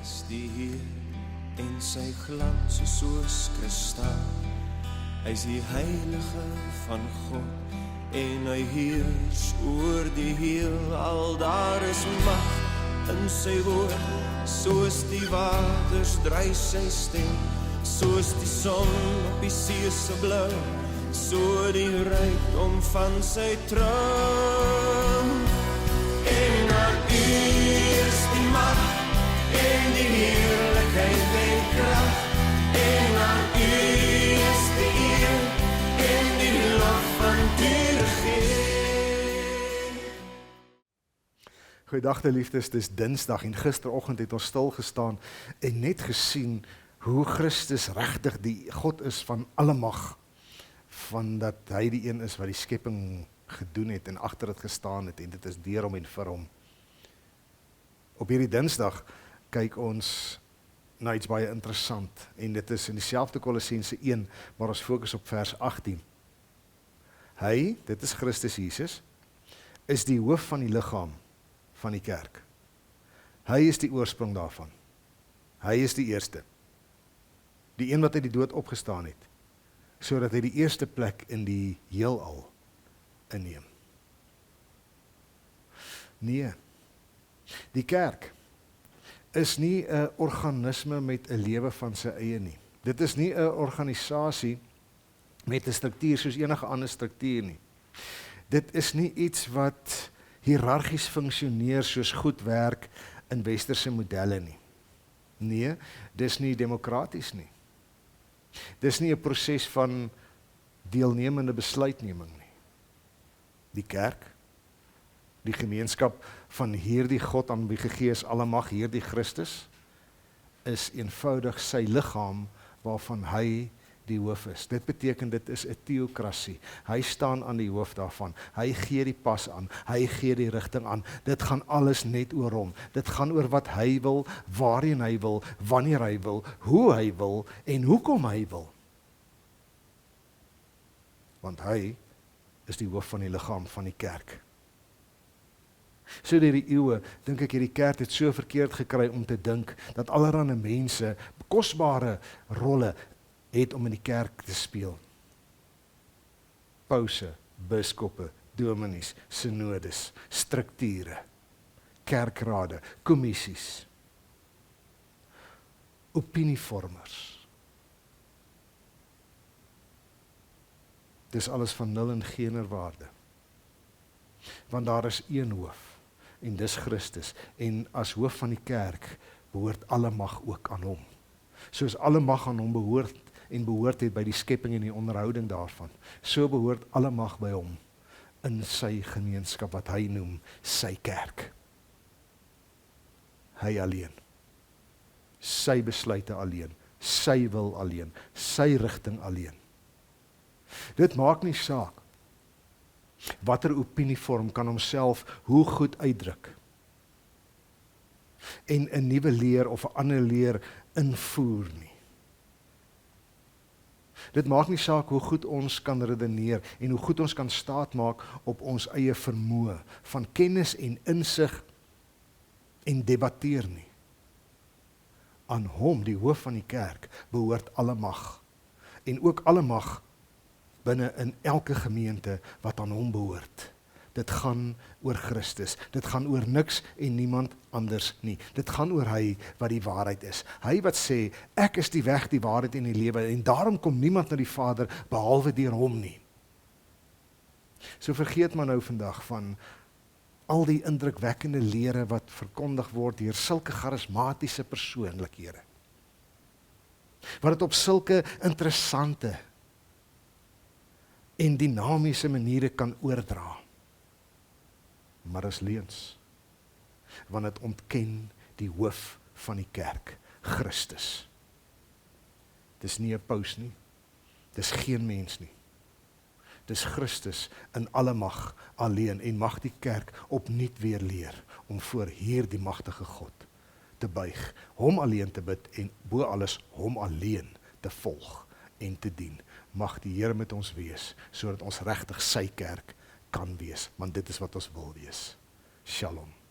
is die Heer, en sy glans is soos kristal. Hy is die heilige van God, en hy heers oor die heelal. Daar is mag in sy woord, soos die waters dryf sy stem, soos die son op die see se blou, so die rykdom van sy troon. En aan U is die mag, en die heerlikheid en krag, en aan U is die eer, en die lof van U regering. Goeiedag liefdes, dis Dinsdag en gisteroggend het ons stil gestaan en net gesien hoe Christus regtig die God is van alle mag, van dat hy die een is wat die skepping gedoen het en agter dit gestaan het, en dit is deur hom en vir hom. Op hierdie Dinsdag kyk ons na iets baie interessant, en dit is in dieselfde Kolossense 1, maar ons fokus op vers 18. Hy, dit is Christus Jesus, is die hoof van die liggaam van die kerk. Hy is die oorsprong daarvan. Hy is die eerste. Die een wat uit die dood opgestaan het, sodat hy die eerste plek in die heelal inneem. Nee, die kerk is nie 'n organisme met 'n lewe van sy eie nie. Dit is nie 'n organisasie met 'n struktuur soos enige ander struktuur nie. Dit is nie iets wat hiërargies funksioneer soos goed werk in westerse modelle nie. Nee, dis nie demokraties nie. Dis nie 'n proses van deelnemende besluitneming nie. Die kerk, die gemeenskap van hierdie God aan wie gegee is alle mag, hierdie Christus, is eenvoudig sy liggaam waarvan hy die hoof is. Dit beteken dit is 'n teokrasie. Hy staan aan die hoof daarvan. Hy gee die pas aan. Hy gee die rigting aan. Dit gaan alles net oor hom. Dit gaan oor wat hy wil, waarheen hy wil, wanneer hy wil, hoe hy wil en hoekom hy wil. Want hy is die hoof van die liggaam van die kerk. So deur die eeue, dink ek hierdie kerk het so verkeerd gekry om te dink dat allerlei mense kosbare rolle het om in die kerk te speel. Pause, biskoppe, dominees, synodes, strukture, kerkrade, kommissies, opinievormers. Dis alles van nul en geen waarde. Want daar is een hoof, en dis Christus, en as hoof van die kerk behoort alle mag ook aan hom. Soos alle mag aan hom behoort het by die skepping en die onderhouding daarvan, so behoort alle mag by hom in sy gemeenskap wat hy noem sy kerk. Hy alleen, sy besluite alleen, sy wil alleen, sy rigting alleen. Dit maak nie saak watter opinievorm kan homself hoe goed uitdruk en 'n nuwe leer of 'n ander leer invoer nie. Dit maak nie saak hoe goed ons kan redeneer en hoe goed ons kan staatmaak op ons eie vermoë van kennis en insig en debatteer nie. Aan hom, die hoof van die kerk, behoort alle mag, en ook alle mag binne in elke gemeente wat aan hom behoort. Dit gaan oor Christus, dit gaan oor niks en niemand anders nie. Dit gaan oor hy wat die waarheid is. Hy wat sê, ek is die weg, die waarheid en die lewe, en daarom kom niemand na die Vader behalwe deur hom nie. So vergeet maar nou vandag van al die indrukwekkende lere wat verkondig word deur sulke charismatiese persoonlikhede. Wat dit op sulke interessante en dinamiese maniere kan oordra. Maar is leuns, want het ontken die hoof van die kerk, Christus. Dis nie 'n paus nie, dis geen mens nie. Dis Christus in alle mag alleen, en mag die kerk opnuut weer leer om voor hierdie magtige God te buig, hom alleen te bid en bo alles hom alleen te volg en te dien. Mag die Here met ons wees, sodat ons regtig sy kerk kan wees, want dit is wat ons wil wees. Shalom.